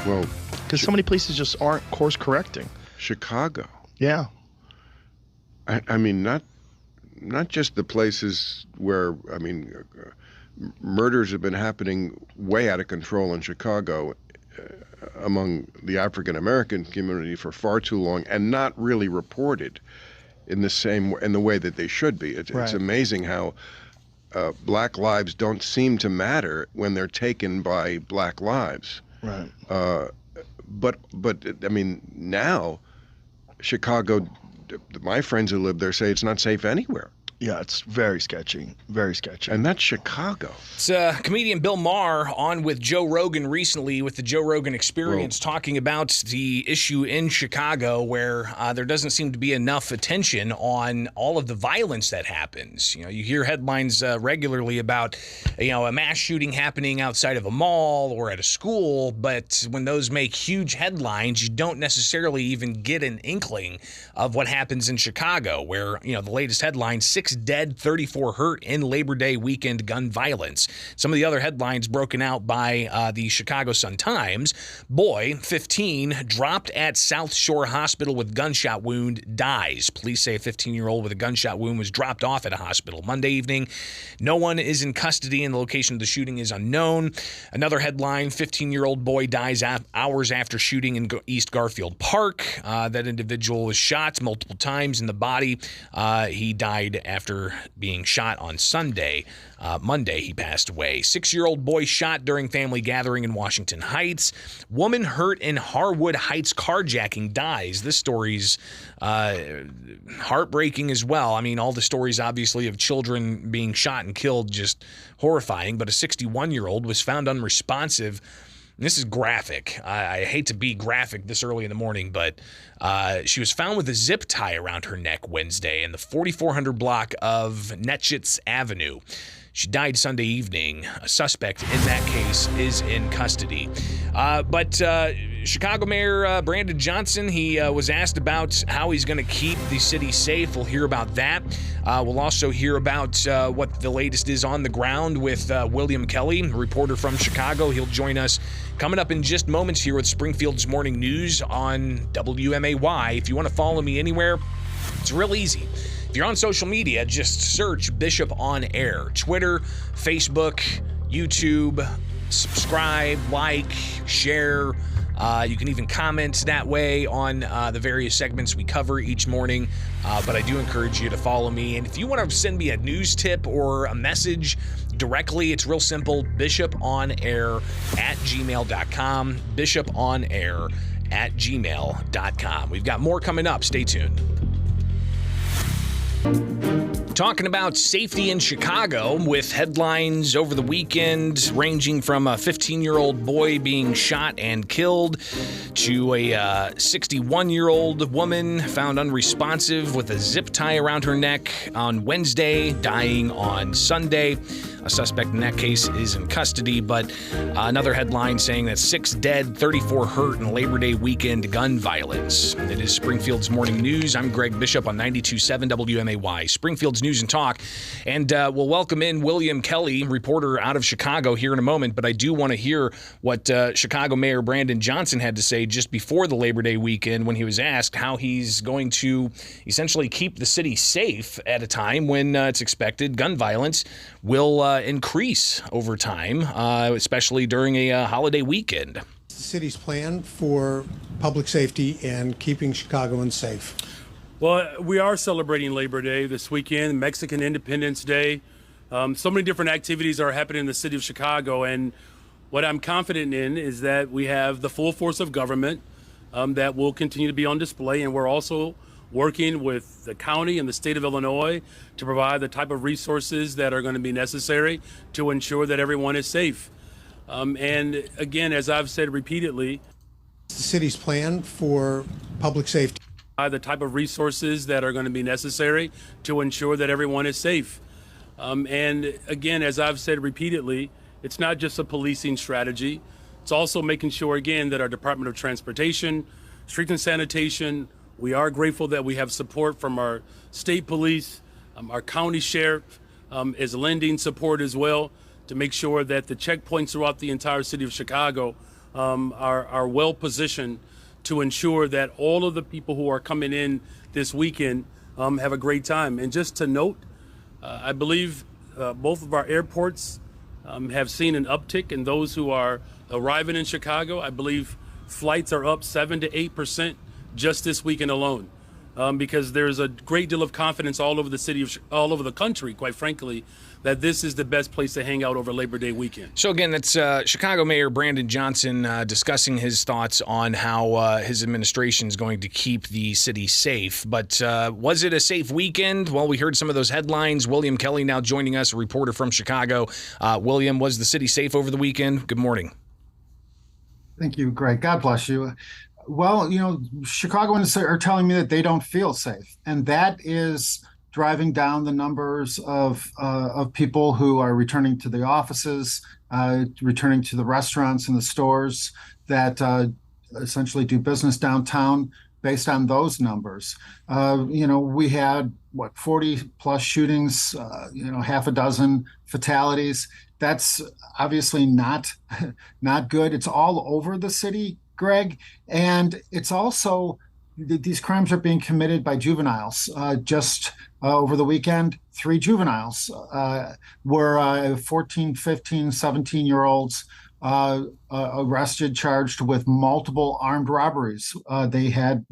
Well, because so many places just aren't course correcting. Chicago. Yeah. I mean, not just the places where, murders have been happening way out of control in Chicago among the African American community for far too long and not really reported in the way that they should be. It's amazing how black lives don't seem to matter when they're taken by black lives. Right. But I mean, now Chicago, my friends who live there say it's not safe anywhere. Yeah, it's very sketchy. Very sketchy. And that's Chicago. It's comedian Bill Maher on with Joe Rogan recently with the Joe Rogan Experience talking about the issue in Chicago where there doesn't seem to be enough attention on all of the violence that happens. You know, you hear headlines regularly about, a mass shooting happening outside of a mall or at a school, but when those make huge headlines, you don't necessarily even get an inkling of what happens in Chicago where, the latest headline, 6 dead, 34 hurt in Labor Day weekend gun violence. Some of the other headlines broken out by the Chicago Sun-Times. Boy, 15, dropped at South Shore Hospital with gunshot wound, dies. Police say a 15-year-old with a gunshot wound was dropped off at a hospital Monday evening. No one is in custody and the location of the shooting is unknown. Another headline, 15-year-old boy dies hours after shooting in East Garfield Park. That individual was shot multiple times in the body. He died after being shot on Sunday. Monday, he passed away. 6-year-old boy shot during family gathering in Washington Heights. Woman hurt in Harwood Heights carjacking dies. This story's heartbreaking as well. I mean, all the stories, obviously, of children being shot and killed, just horrifying. But a 61-year-old was found unresponsive. This is graphic. I hate to be graphic this early in the morning, but she was found with a zip tie around her neck Wednesday in the 4400 block of Netchitz Avenue. She died Sunday evening. A suspect in that case is in custody. But Chicago Mayor Brandon Johnson, he was asked about how he's going to keep the city safe. We'll hear about that. We'll also hear about what the latest is on the ground with William Kelly, a reporter from Chicago. He'll join us coming up in just moments here with Springfield's Morning News on WMAY. If you want to follow me anywhere, it's real easy. If you're on social media, just search Bishop on Air. Twitter, Facebook, YouTube. Subscribe, like, share. You can even comment that way on the various segments we cover each morning. But I do encourage you to follow me. And if you want to send me a news tip or a message directly, it's real simple. bishoponair@gmail.com. bishoponair@gmail.com. We've got more coming up. Stay tuned. Talking about safety in Chicago with headlines over the weekend ranging from a 15-year-old boy being shot and killed to a 61-year-old woman found unresponsive with a zip tie around her neck on Wednesday, dying on Sunday. A suspect in that case is in custody, but another headline saying that 6 dead, 34 hurt in Labor Day weekend gun violence. It is Springfield's Morning News. I'm Greg Bishop on 92.7 WMAY, Springfield's News and Talk. And we'll welcome in William Kelly, reporter out of Chicago, here in a moment. But I do want to hear what Chicago Mayor Brandon Johnson had to say just before the Labor Day weekend when he was asked how he's going to essentially keep the city safe at a time when it's expected gun violence will increase over time, especially during a holiday weekend. The city's plan for public safety and keeping Chicagoans safe. Well, we are celebrating Labor Day this weekend, Mexican Independence Day. So many different activities are happening in the city of Chicago, and what I'm confident in is that we have the full force of government that will continue to be on display, and we're also working with the county and the state of Illinois to provide the type of resources that are going to be necessary to ensure that everyone is safe. And again, as I've said repeatedly, The city's plan for public safety. The type of resources that are going to be necessary to ensure that everyone is safe. And again, as I've said repeatedly, it's not just a policing strategy. It's also making sure, again, that our Department of Transportation, Street and Sanitation, we are grateful that we have support from our state police, our county sheriff is lending support as well to make sure that the checkpoints throughout the entire city of Chicago are well positioned to ensure that all of the people who are coming in this weekend have a great time. And just to note, I believe both of our airports have seen an uptick in those who are arriving in Chicago. I believe flights are up 7 to 8% just this weekend alone, because there's a great deal of confidence all over the all over the country, quite frankly, that this is the best place to hang out over Labor Day weekend. So again, that's Chicago Mayor Brandon Johnson discussing his thoughts on how his administration is going to keep the city safe. But was it a safe weekend? Well, we heard some of those headlines. William Kelly now joining us, a reporter from Chicago. William, was the city safe over the weekend? Good morning. Thank you, Greg. God bless you. Well, Chicagoans are telling me that they don't feel safe, and that is driving down the numbers of people who are returning to the offices, returning to the restaurants and the stores that essentially do business downtown. Based on those numbers, we had 40 plus shootings, half a dozen fatalities. That's obviously not good. It's all over the city, Greg, and it's also these crimes are being committed by juveniles. Just over the weekend, 3 juveniles were 14, 15, 17-year-olds arrested, charged with multiple armed robberies. They had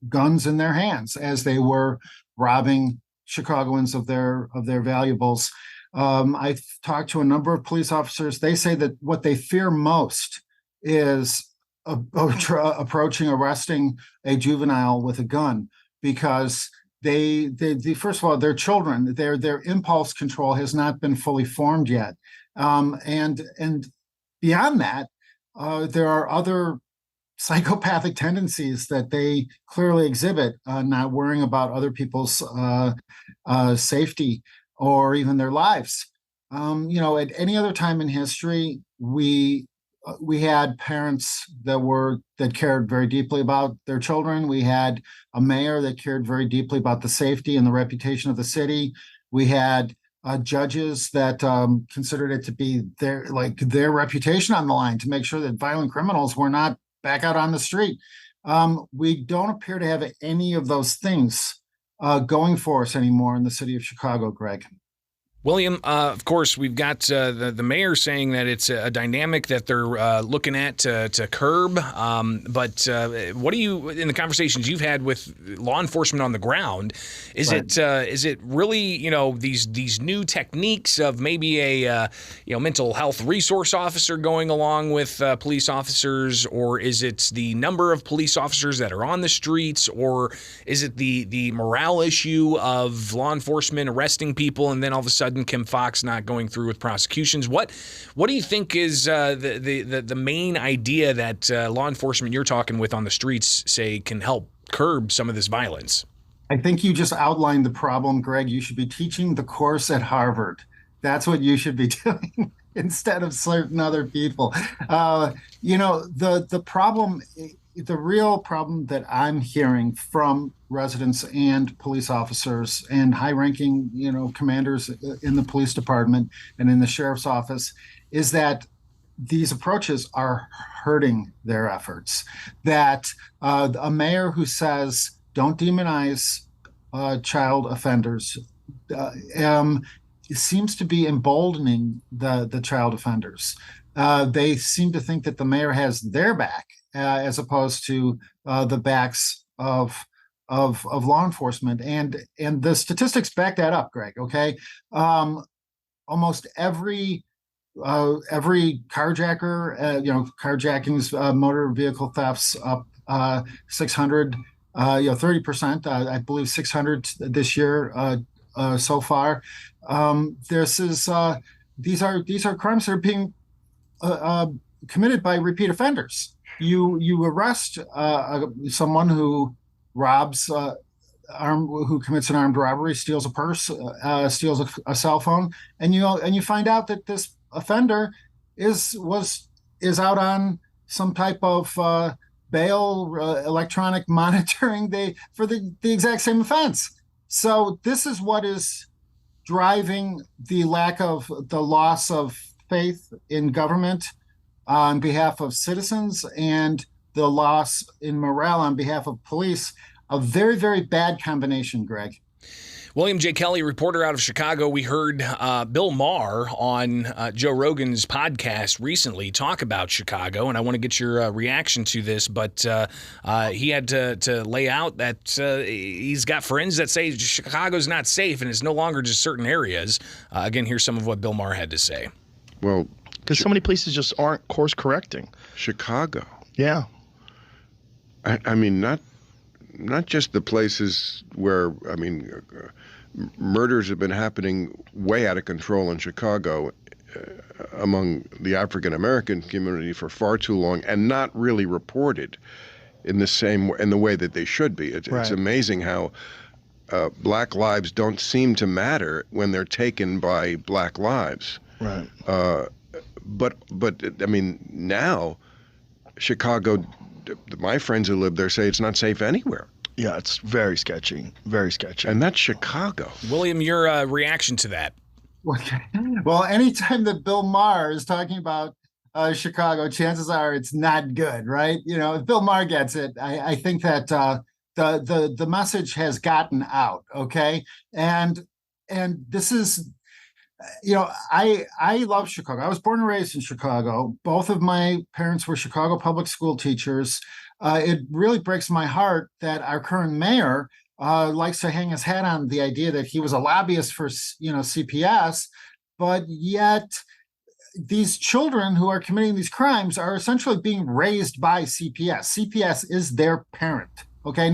guns in their hands as they were robbing Chicagoans of their valuables. I've talked to a number of police officers. They say that what they fear most is arresting a juvenile with a gun, because they first of all, they're children. Their impulse control has not been fully formed yet, and beyond that, there are other psychopathic tendencies that they clearly exhibit, not worrying about other people's safety or even their lives. At any other time in history, we had parents that cared very deeply about their children. We had a mayor that cared very deeply about the safety and the reputation of the city. We had judges that considered it to be their reputation on the line to make sure that violent criminals were not back out on the street. We don't appear to have any of those things going for us anymore in the city of Chicago, Greg. William, of course, we've got the mayor saying that it's a dynamic that they're looking at to curb. But what do you, in the conversations you've had with law enforcement on the ground, is it really these new techniques of maybe a mental health resource officer going along with police officers, or is it the number of police officers that are on the streets, or is it the morale issue of law enforcement arresting people and then all of a sudden Kim Foxx not going through with prosecutions? What do you think is the main idea that law enforcement you're talking with on the streets say can help curb some of this violence? I think you just outlined the problem, Greg. You should be teaching the course at Harvard. That's what you should be doing instead of certain other people. The problem, the real problem that I'm hearing from residents and police officers and high-ranking, commanders in the police department and in the sheriff's office is that these approaches are hurting their efforts. That a mayor who says, don't demonize child offenders, seems to be emboldening the child offenders. They seem to think that the mayor has their back, as opposed to the backs of law enforcement, and the statistics back that up, Greg. Okay, almost every carjacker, carjackings, motor vehicle thefts up 600, 30%. I believe 600 this year so far. These are crimes that are being committed by repeat offenders. You arrest someone who robs, who commits an armed robbery, steals a purse, steals a cell phone, and you find out that this offender is out on some type of bail, electronic monitoring for the exact same offense. So this is what is driving the loss of faith in government on behalf of citizens and the loss in morale on behalf of police. A very, very bad combination, Greg. William J. Kelly, reporter out of Chicago. We heard Bill Maher on Joe Rogan's podcast recently talk about Chicago, and I want to get your reaction to this. But he had to lay out that he's got friends that say Chicago's not safe, and it's no longer just certain areas. Again, here's some of what Bill Maher had to say. Well, Because so many places just aren't course correcting. Chicago. Yeah. I mean, not just the places where, murders have been happening way out of control in Chicago among the African American community for far too long and not really reported in the way that they should be. It's amazing how black lives don't seem to matter when they're taken by black lives. Right. But I mean, now Chicago, my friends who live there say it's not safe anywhere. Yeah, it's very sketchy. Very sketchy. And that's Chicago. William, your reaction to that? Well, anytime that Bill Maher is talking about Chicago, chances are it's not good, right? If Bill Maher gets it, I think that the message has gotten out. Okay, and this is, I love Chicago. I was born and raised in Chicago. Both of my parents were Chicago public school teachers. It really breaks my heart that our current mayor likes to hang his hat on the idea that he was a lobbyist for, CPS, but yet these children who are committing these crimes are essentially being raised by CPS. CPS is their parent. Okay,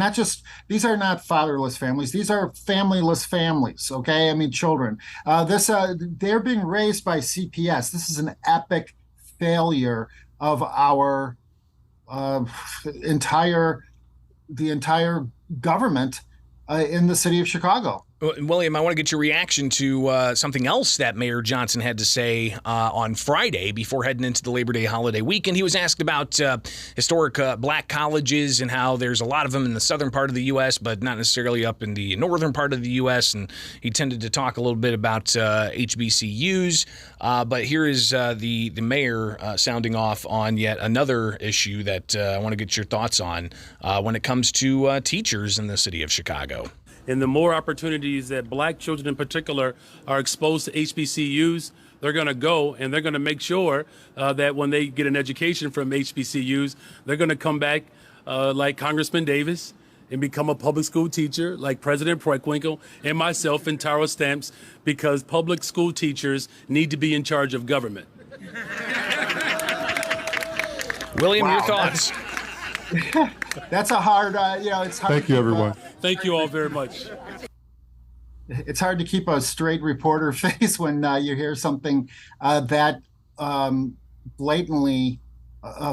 these are not fatherless families. These are familyless families. Okay, children. They're being raised by CPS. This is an epic failure of our the entire government in the city of Chicago. William, I want to get your reaction to something else that Mayor Johnson had to say on Friday before heading into the Labor Day holiday weekend. He was asked about historic black colleges and how there's a lot of them in the southern part of the U.S., but not necessarily up in the northern part of the U.S., and he tended to talk a little bit about HBCUs. But here is the mayor sounding off on yet another issue that I want to get your thoughts on when it comes to teachers in the city of Chicago. And the more opportunities that black children in particular are exposed to HBCUs, they're going to go and they're going to make sure that when they get an education from HBCUs, they're going to come back like Congressman Davis and become a public school teacher like President Preckwinkle and myself and Tara Stamps, because public school teachers need to be in charge of government. William, your thoughts? That's a hard, it's hard. Thank you, everyone. Thank you all very much. It's hard to keep a straight reporter face when you hear something that blatantly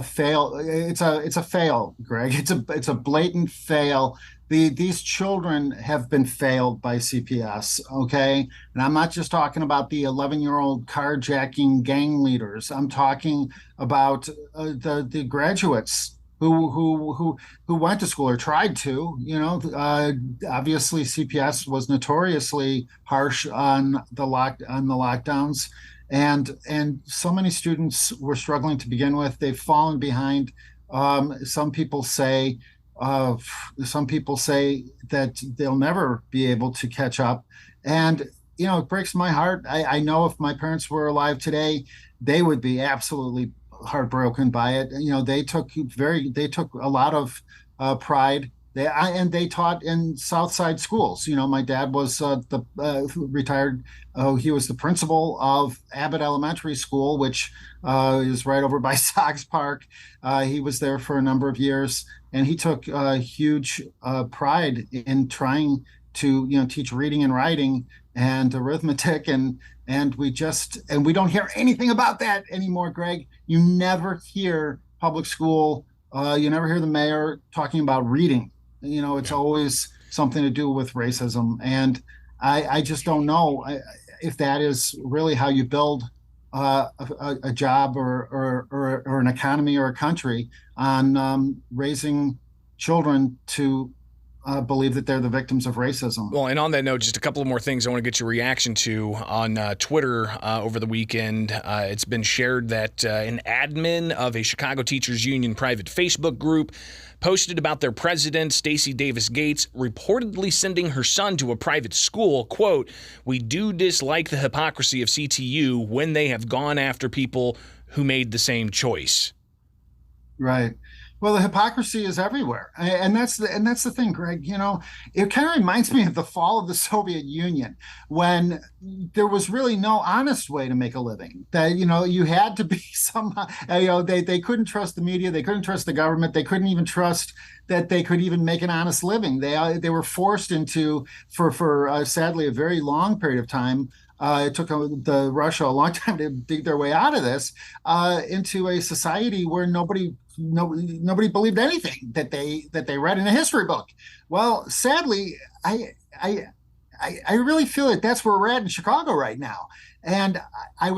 fail. It's a fail, Greg. It's a blatant fail. These children have been failed by CPS. Okay, and I'm not just talking about the 11-year-old carjacking gang leaders. I'm talking about the graduates who went to school or tried to. Obviously CPS was notoriously harsh on the lockdowns, and so many students were struggling to begin with. They've fallen behind. Some people say that they'll never be able to catch up, and it breaks my heart. I know if my parents were alive today, they would be absolutely heartbroken by it. They took a lot of pride. They taught in Southside schools. My dad was retired. He was the principal of Abbott Elementary School, which is right over by Sox Park. He was there for a number of years, and he took huge pride in trying to teach reading and writing and arithmetic, and we don't hear anything about that anymore, Greg. You never hear public school, you never hear the mayor talking about reading. It's always something to do with racism, and I just don't know if that is really how you build a job or an economy or a country on raising children to believe that they're the victims of racism. Well, and on that note, just a couple of more things I want to get your reaction to on Twitter over the weekend. It's been shared that an admin of a Chicago Teachers Union private Facebook group posted about their president, Stacey Davis Gates, reportedly sending her son to a private school. Quote, "We do dislike the hypocrisy of CTU when they have gone after people who made the same choice." Right. Well, the hypocrisy is everywhere, and that's the thing, Greg. It kind of reminds me of the fall of the Soviet Union, when there was really no honest way to make a living. That you had to be somehow. They couldn't trust the media, they couldn't trust the government, they couldn't even trust that they could even make an honest living. They were forced into, for sadly a very long period of time. It took the Russia a long time to dig their way out of this, into a society where nobody believed anything that they read in a history book. Well, sadly, I really feel that that's where we're at in Chicago right now, and I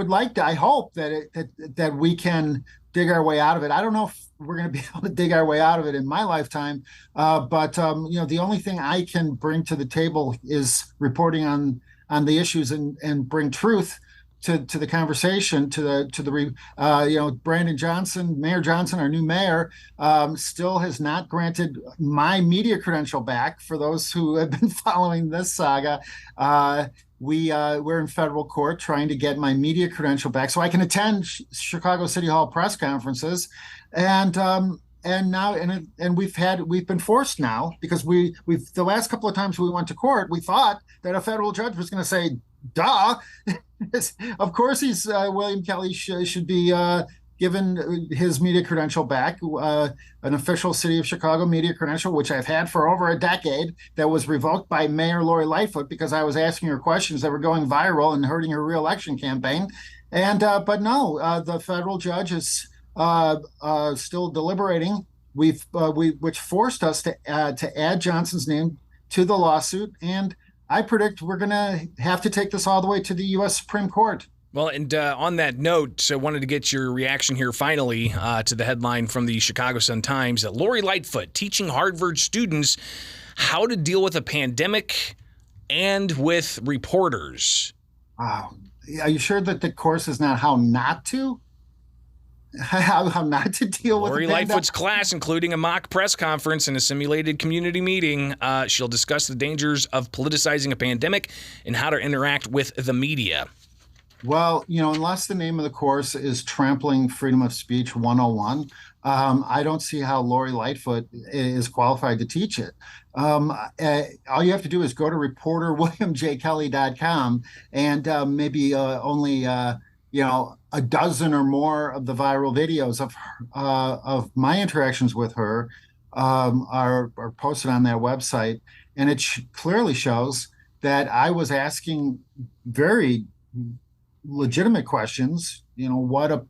hope that we can dig our way out of it. I don't know if we're going to be able to dig our way out of it in my lifetime, but the only thing I can bring to the table is reporting on the issues and bring truth to the conversation, Brandon Johnson, Mayor Johnson, our new mayor, still has not granted my media credential back. For those who have been following this saga, we're in federal court trying to get my media credential back so I can attend Chicago City Hall press conferences. And we've been forced now, because we've the last couple of times we went to court, we thought that a federal judge was going to say, duh, of course William Kelly should be given his media credential back, an official City of Chicago media credential, which I've had for over a decade, that was revoked by Mayor Lori Lightfoot because I was asking her questions that were going viral and hurting her reelection campaign. But no, the federal judge is still deliberating. Which forced us to add Johnson's name to the lawsuit, and I predict we're going to have to take this all the way to the U.S. Supreme Court. Well, and on that note, I wanted to get your reaction here finally to the headline from the Chicago Sun-Times that Lori Lightfoot teaching Harvard students how to deal with a pandemic and with reporters. Wow. Are you sure that the course is not how not to? How not to deal with Lori Lightfoot's class, including a mock press conference and a simulated community meeting. She'll discuss the dangers of politicizing a pandemic and how to interact with the media. Well, unless the name of the course is Trampling Freedom of Speech 101, I don't see how Lori Lightfoot is qualified to teach it. All you have to do is go to reporterwilliamjkelly.com and maybe only a dozen or more of the viral videos of my interactions with her are posted on that website, and it clearly shows that I was asking very legitimate questions. What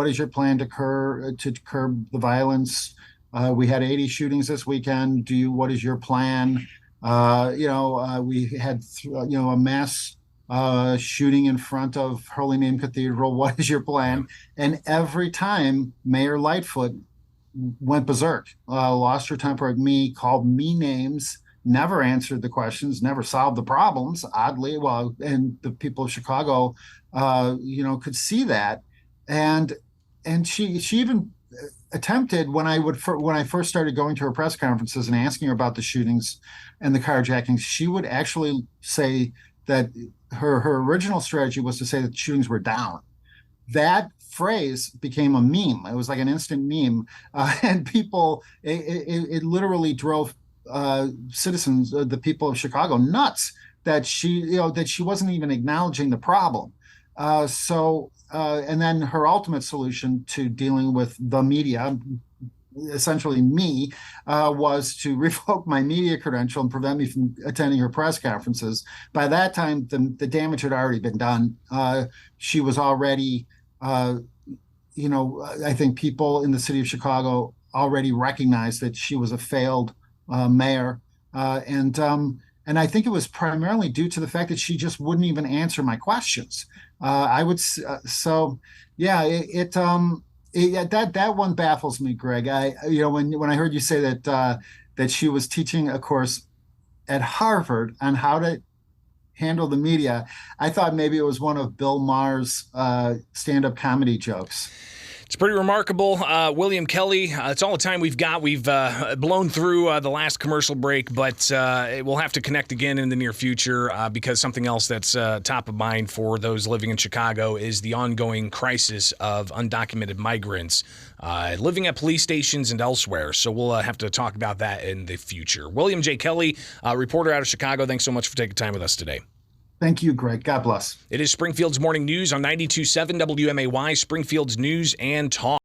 is your plan to curb the violence? We had 80 shootings this weekend. What is your plan? We had a mass shooting in front of Holy Name Cathedral. What is your plan? And every time Mayor Lightfoot went berserk, lost her temper at me, called me names, never answered the questions, never solved the problems, oddly. Well, and the people of Chicago, could see that. And she even attempted, when I first started going to her press conferences and asking her about the shootings and the carjackings, she would actually say that her original strategy was to say that shootings were down. That phrase became a meme. It was like an instant meme, and people. It literally drove citizens, the people of Chicago, nuts that she wasn't even acknowledging the problem. And then her ultimate solution to dealing with the media, essentially me, was to revoke my media credential and prevent me from attending her press conferences. By that time, the damage had already been done. She was already, I think people in the city of Chicago already recognized that she was a failed mayor. And I think it was primarily due to the fact that she just wouldn't even answer my questions. That one baffles me, Greg. When I heard you say that that she was teaching a course at Harvard on how to handle the media. I thought maybe it was one of Bill Maher's stand-up comedy jokes. It's pretty remarkable. William Kelly, it's all the time we've got. We've blown through the last commercial break, but we'll have to connect again in the near future because something else that's top of mind for those living in Chicago is the ongoing crisis of undocumented migrants living at police stations and elsewhere. So we'll have to talk about that in the future. William J. Kelly, reporter out of Chicago, thanks so much for taking time with us today. Thank you, Greg. God bless. It is Springfield's Morning News on 92.7 WMAY, Springfield's News and Talk.